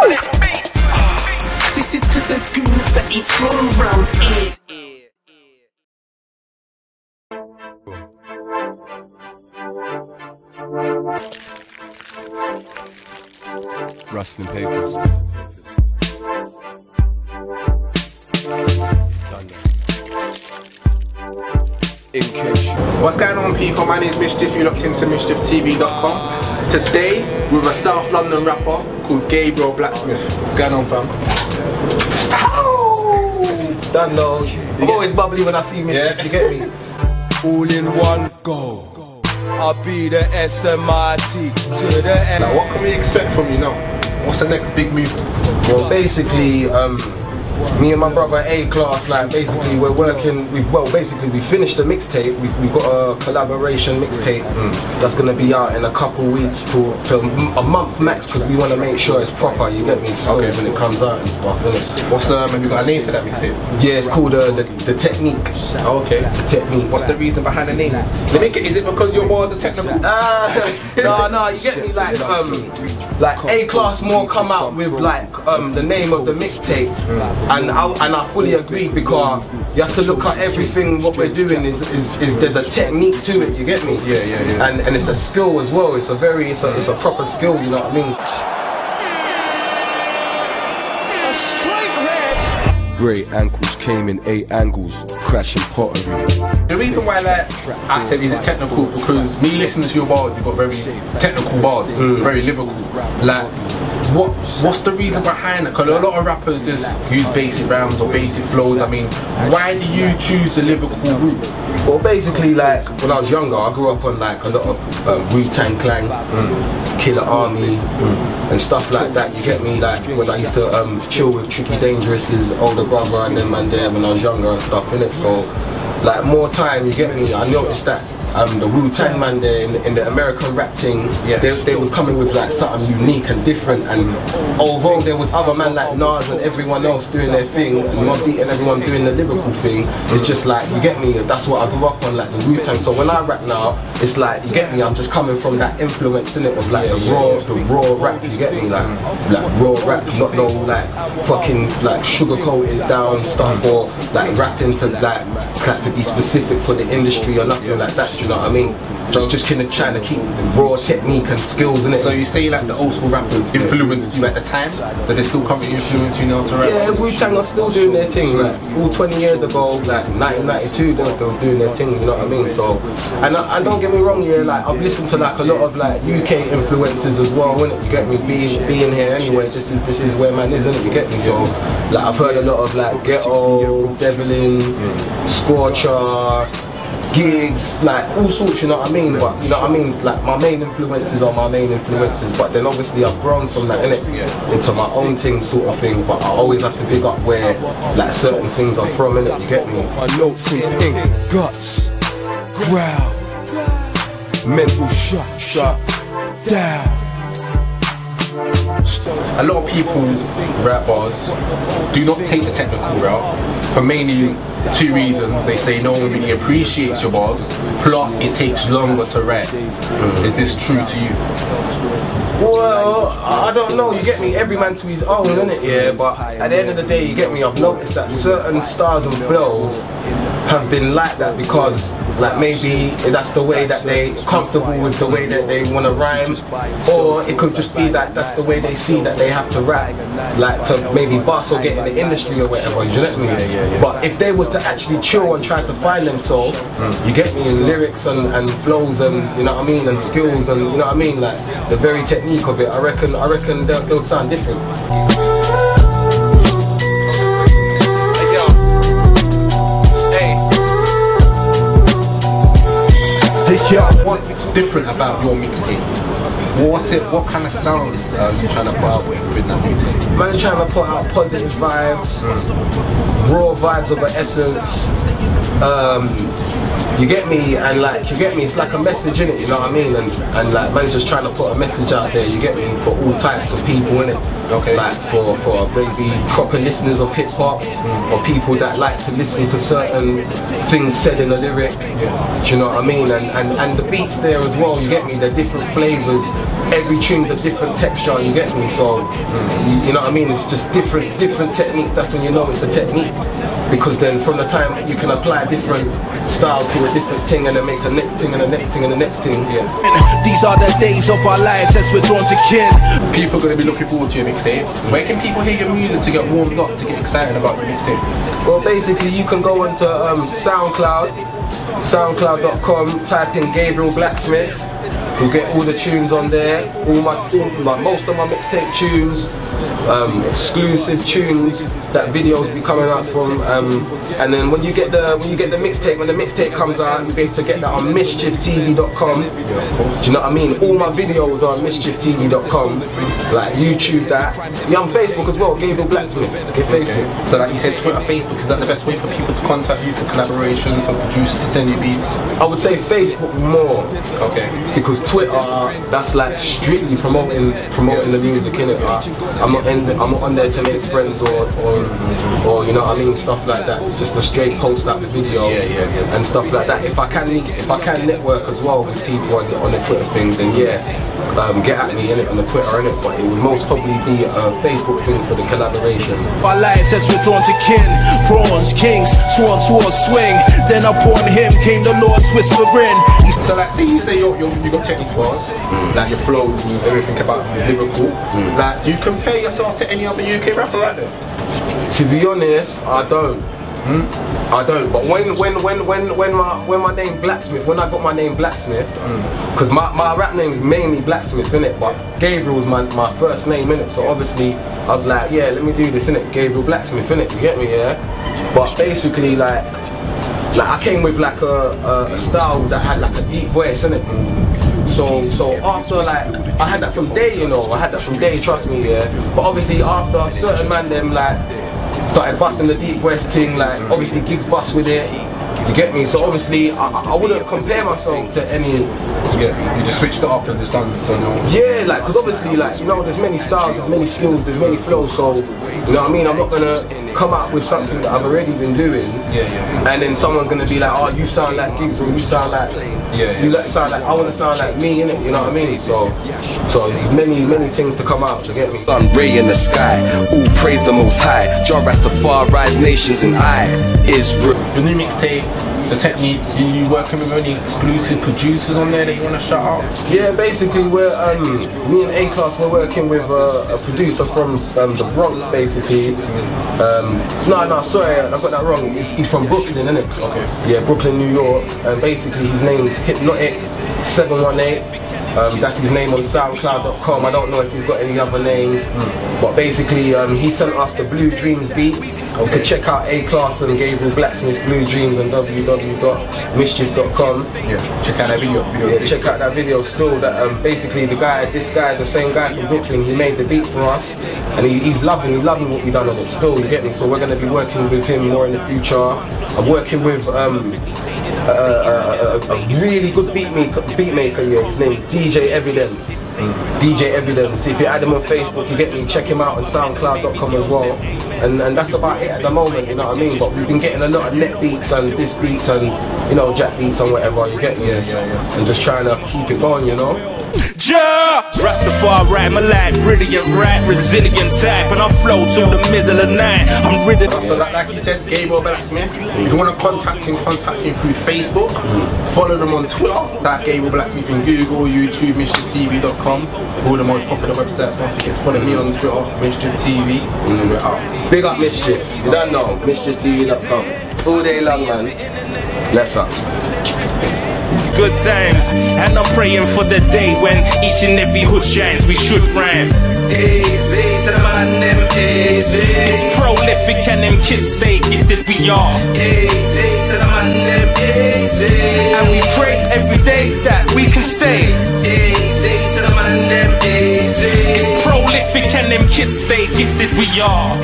This is to the goons that eat from round it. Rustling papers. Done that. In case you... What's going on, people? My name is Misjif. You looked into MisjifTV.com. Today, we're with a South London rapper called Gabriel Blacksmith. What's going on, fam? Don't know. I'm always bubbly when I see Misjif, you get me? All in one go. I'll be the SMIT to the end. Now, what can we expect from you now? What's the next big move? Well, basically, me and my brother A-Class, like, basically we're working, we finished the mixtape, we got a collaboration mixtape that's going to be out in a couple weeks to a month max, because we want to make sure it's proper, you get me, so when it comes out and stuff, innit? What's have you got a name for that mixtape? Yeah, it's called the Technique. Oh, okay. The Technique. What's the reason behind the name? Is it because you're more the technical? No, you get me, like A-Class more come out with like the name of the mixtape. And I fully agree, because you have to look at everything. What we're doing is there's a technique to it. You get me? Yeah. And it's a skill as well. It's a proper skill. You know what I mean? A straight red. Great ankles came in 8 angles, crashing pottery. The reason why I said is it technical, because me listening to your bars, you've got very technical bars, very lyrical. Like, what's the reason behind it? Because a lot of rappers just use basic rhymes or basic flows. I mean, why do you choose the lyrical route? Well, basically, like, when I was younger, I grew up on like a lot of Wu-Tang Clan, Killer Army, and stuff like that. You get me? Like, when I used to chill with Tricky Dangerous's older brother and them and there when I was younger and stuff, innit? So, like, more time, you get me? I noticed that the Wu-Tang man there in the American rap thing, they was coming with like something unique and different, and although there was other men like Nas and everyone else doing their thing, and not beating everyone doing the lyrical thing, it's just like, you get me, that's what I grew up on, like the Wu-Tang. So when I rap now, it's like, you get me, I'm just coming from that influence in it of like the raw rap, you get me, like raw rap, not no like fucking like sugar coated down stuff, or like rapping to like to be specific for the industry or nothing like that. You know what I mean? So it's just kind of trying to keep raw technique and skills in it. So you say like the old school rappers influenced you at the time, but they still come to influence you now to rap? Yeah, Wu-Tang are still doing their thing. Like, all 20 years ago, like 1992, they was doing their thing. You know what I mean? So, and don't get me wrong, yeah. Like, I've listened to like a lot of like UK influences as well. Innit? You get me? Being here anyway. This is where man is, innit? You get me? So, like, I've heard a lot of like Ghetto, Devlin, Scorcher, gigs, like all sorts, you know what I mean? But you know what I mean, like my main influences are my main influences, but then obviously I've grown from that into my own thing sort of thing, but I always have to big up where like certain things are from, innit, you get me? My notes in ink, guts, growl, mental shut down. A lot of people rap bars do not take the technical route for mainly 2 reasons. They say no one really appreciates your bars, plus it takes longer to write. Is this true to you? Well, I don't know, you get me, every man to his own, innit, yeah, but at the end of the day, you get me, I've noticed that certain styles and flows have been like that because like maybe that's the way that they're comfortable with, the way that they want to rhyme, or it could just be that that's the way they see that they have to rap, like to maybe bust or get in the industry or whatever, you get me? But if they was to actually chill and try to find themselves, you get me, in lyrics and flows and, you know what I mean, and skills and, you know what I mean, like the very technique of it, I reckon they'll sound different. What's different about your mixtape? What kind of sounds you trying to put out with that mixtape? Man trying to put out positive vibes, raw vibes of the essence, You get me, and like, you get me, it's like a message in it, you know what I mean? And like, man's just trying to put a message out there, you get me, for all types of people in it. Okay. Like for maybe proper listeners of hip hop, or people that like to listen to certain things said in a lyric. Yeah. Do you know what I mean? And the beats there as well, you get me, they're different flavours. Every tune's a different texture, you get me? So you know what I mean? It's just different techniques. That's when you know it's a technique. Because then from the time you can apply different styles to a different thing and then make the next thing and the next thing and the next thing. Yeah. These are the days of our lives as we're drawn to kin. People are going to be looking forward to your mixtape. Where can people hear your music to get warmed up, to get excited about your mixtape? Well, basically you can go onto SoundCloud, soundcloud.com, type in Gabriel Blacksmith. You'll get all the tunes on there, most of my mixtape tunes, exclusive tunes that videos be coming out from, and then when you get the mixtape, when the mixtape comes out, you'll be able to get that on misjiftv.com. Do you know what I mean? All my videos are on misjiftv.com, like YouTube that. Yeah, on Facebook as well, Gabriel Blacksmith. Okay, Facebook. So like you said, Twitter, Facebook, is that the best way for people to contact you for collaboration, for producers to send you beats? I would say Facebook more. Okay. Because Twitter, that's like strictly promoting the music, innit? I'm not on there to make friends or you know what I mean, stuff like that. It's just a straight post out the video and stuff like that. If I can network as well with people on the Twitter things, then yeah, get at me innit on the Twitter innit. But it would most probably be a Facebook thing for the collaboration. Our lives as we're drawn to kin, bronze kings, swords swing. Then upon him came the Lord's whispering. So like, see, you say you got technique bars, like your flows and everything about lyrical. Like, do you compare yourself to any other UK rapper right there? To be honest, I don't. I don't. But when my name Blacksmith, when I got my name Blacksmith, because my rap name is mainly Blacksmith, innit? But Gabriel was my first name, innit? So obviously I was like, yeah, let me do this, innit? Gabriel Blacksmith, innit? You get me, yeah? But basically, like I came with like a style that had like a deep voice, innit? So after, like, I had that from day, you know, I had that from day, trust me, yeah. But obviously after a certain man them like started busting the deep west thing, like obviously gigs bust with it. You get me? So obviously I wouldn't compare myself to any. You just switched it up and just done so. Yeah, like, because obviously, like, you know, there's many styles, there's many skills, there's many flows. So you know what I mean? I'm not gonna come up with something that I've already been doing. And then someone's gonna be like, oh, you sound like Gigs, or you sound like you sound like I wanna sound like me, innit? You know what I mean? So there's many things to come out. You get me? Sun ray in the sky, all praise the Most High. Jah Rastafari rise nations, and I is the new mixtape. The technique, you working with any exclusive producers on there that you want to shout out? Yeah, basically we're me and A-Class, we're working with a producer from the Bronx, basically. No, sorry, I got that wrong. He's from Brooklyn, innit? Okay. Yeah, Brooklyn, New York. And basically his name's Hypnotic718. That's his name on SoundCloud.com. I don't know if he's got any other names, but basically he sent us the Blue Dreams beat. You can check out A-Class and Gabriel Blacksmith Blue Dreams on www.misjif.com. Yeah, check out that video. Yeah, check out that video still. That basically this guy, the same guy from Brooklyn, he made the beat for us, and he's loving what we done on it still. You get me? So we're gonna be working with him more in the future. I'm working with a really good beat maker. Yeah, his name is DJ Evidence. DJ Evidence. If you add him on Facebook, you get me. Check him out on SoundCloud.com as well. And that's about it at the moment, you know what I mean? But we've been getting a lot of net beats and disc beats and, you know, jack beats and whatever, you get me? And just trying to keep it going, you know? Ja! Rastafari, my life, brilliant right, resilient type, and I flow to the middle of night. I'm rid of. So like you said, Gabriel Blacksmith. If you want to contact him through Facebook. Follow them on Twitter, that's Gabriel Blacksmith in Google, YouTube, MisjifTV.com. All the most popular websites. Don't forget to follow me on Twitter, MisjifTV. We're out. Big up Misjif. You don't know, MisjifTV.com. All day long, man. Bless up. Good times, and I'm praying for the day when each and every hood shines. We should rhyme. Easy, man, them easy. It's prolific and them kids stay gifted. We are easy, man, them easy. And we pray every day that we can stay easy, man, them easy. It's prolific and them kids stay gifted. We are.